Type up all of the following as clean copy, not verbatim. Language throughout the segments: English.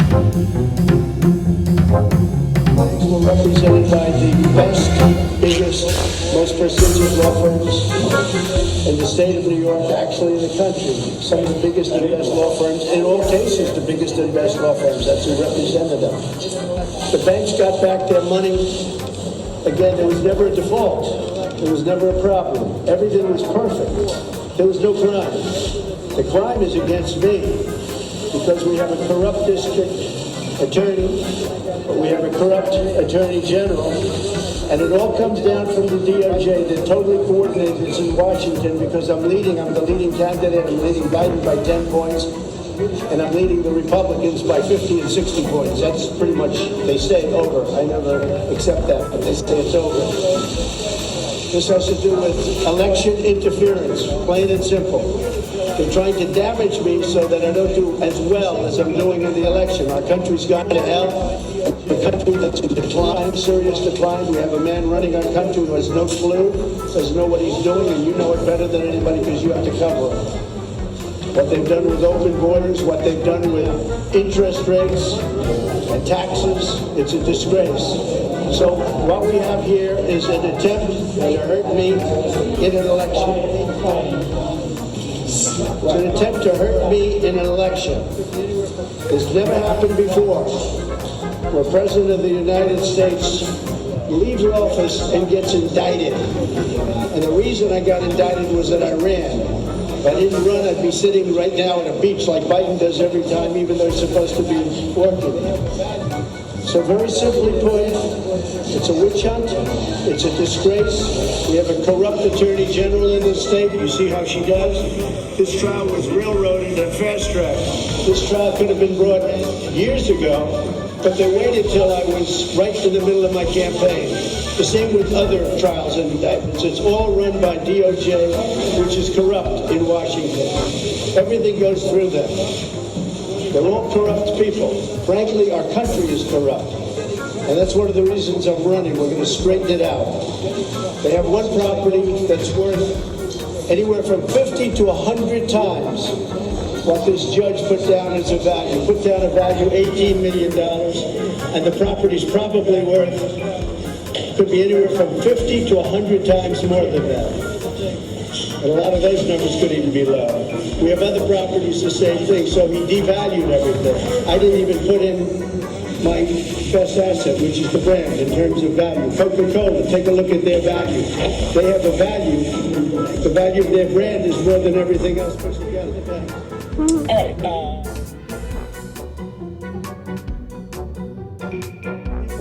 We're represented by the best, biggest, most prestigious law firms in the state of New York, actually in the country. Some of the biggest and best law firms, in all cases, the biggest and best law firms. That's who represented them. The banks got back their money. Again, there was never a default. There was never a problem. Everything was perfect. There was no crime. The crime is against me because we have a corrupt district attorney, we have a corrupt attorney general, and it all comes down from the DOJ. They're totally coordinated. It's in Washington because I'm the leading candidate. I'm leading Biden by 10 points, and I'm leading the Republicans by 50 and 60 points. That's pretty much, they say, over. I never accept that, but they say it's over. This has to do with election interference, plain and simple. They're trying to damage me so that I don't do as well as I'm doing in the election. Our country's gone to hell. A country that's in decline, serious decline. We have a man running our country who has no clue, doesn't know what he's doing, and you know it better than anybody because you have to cover it. What they've done with open borders, what they've done with interest rates and taxes, it's a disgrace. So what we have here is an attempt to hurt me in an election. It's an attempt to hurt me in an election. This never happened before, where President of the United States leaves office and gets indicted. And the reason I got indicted was that I ran. If I didn't run, I'd be sitting right now at a beach like Biden does every time, even though he's supposed to be working. So very simply put, it's a witch hunt, it's a disgrace. We have a corrupt attorney general in this state. You see how she does? This trial was railroaded and fast-tracked. This trial could have been brought years ago, but they waited till I was right in the middle of my campaign. The same with other trials and indictments. It's all run by DOJ, which is corrupt in Washington. Everything goes through them. They're all corrupt people. Frankly, our country is corrupt. And that's one of the reasons I'm running. We're going to straighten it out. They have one property that's worth anywhere from 50 to 100 times what this judge put down as a value. Put down a value $18 million, and the property's probably worth, could be anywhere from 50 to 100 times more than that. And a lot of those numbers could even be low. We have other properties the same thing, so he devalued everything. I didn't even put in my best asset, which is the brand, in terms of value. Coca-Cola, take a look at their value. They have a value. The value of their brand is more than everything else put together.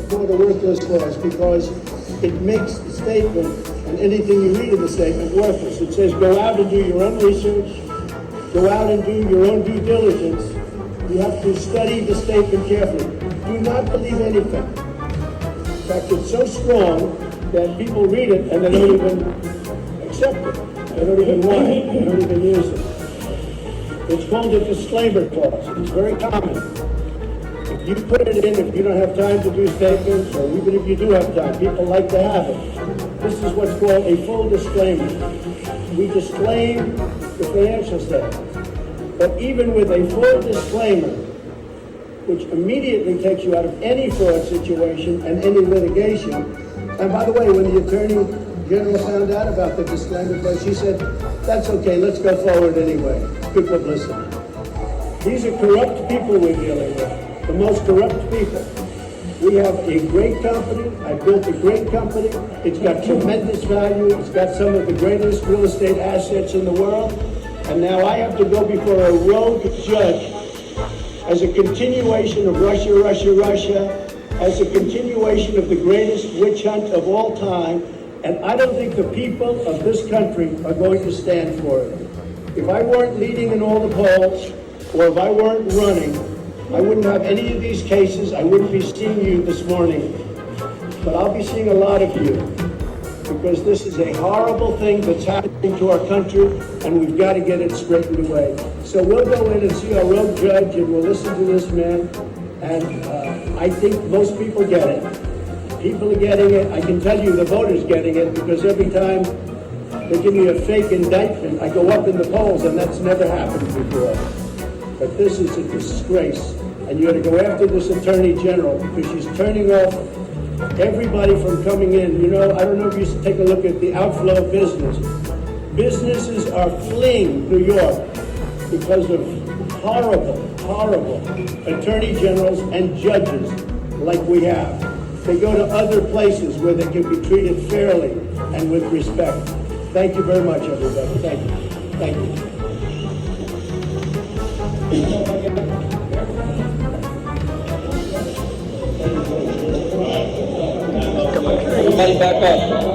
For the worthless clause, because it makes the statement and anything you read in the statement worthless. It says go out and do your own research, go out and do your own due diligence. You have to study the statement carefully. Do not believe anything. In fact, it's so strong that people read it and they don't even accept it. They don't even want it. They don't even use it. It's called a disclaimer clause. It's very common. If you put it in, if you don't have time to do statements, or even if you do have time, people like to have it. This is what's called a full disclaimer. We disclaim the financial statement. But even with a full disclaimer, which immediately takes you out of any fraud situation and any litigation. And by the way, when the Attorney General found out about the disclaimer clause, she said, that's okay, let's go forward anyway. Good publicity. These are corrupt people we're dealing with, the most corrupt people. We have a great company. I built a great company. It's got tremendous value. It's got some of the greatest real estate assets in the world. And now I have to go before a rogue judge as a continuation of Russia, Russia, Russia, as a continuation of the greatest witch hunt of all time. And I don't think the people of this country are going to stand for it. If I weren't leading in all the polls, or if I weren't running, I wouldn't have any of these cases. I wouldn't be seeing you this morning. But I'll be seeing a lot of you, because this is a horrible thing that's happening to our country, and we've got to get it straightened away. So we'll go in and see our rogue judge, and we'll listen to this man, and I think most people get it. People are getting it. I can tell you the voters getting it, because every time they give me a fake indictment, I go up in the polls, and that's never happened before. But this is a disgrace. And you ought to go after this Attorney General because she's turning off everybody from coming in. You know, I don't know if you should take a look at the outflow of business. Businesses are fleeing New York because of horrible attorney generals and judges like we have. They go to other places where they can be treated fairly and with respect. Thank you very much, everybody. Thank you. Thank you. Everybody back up.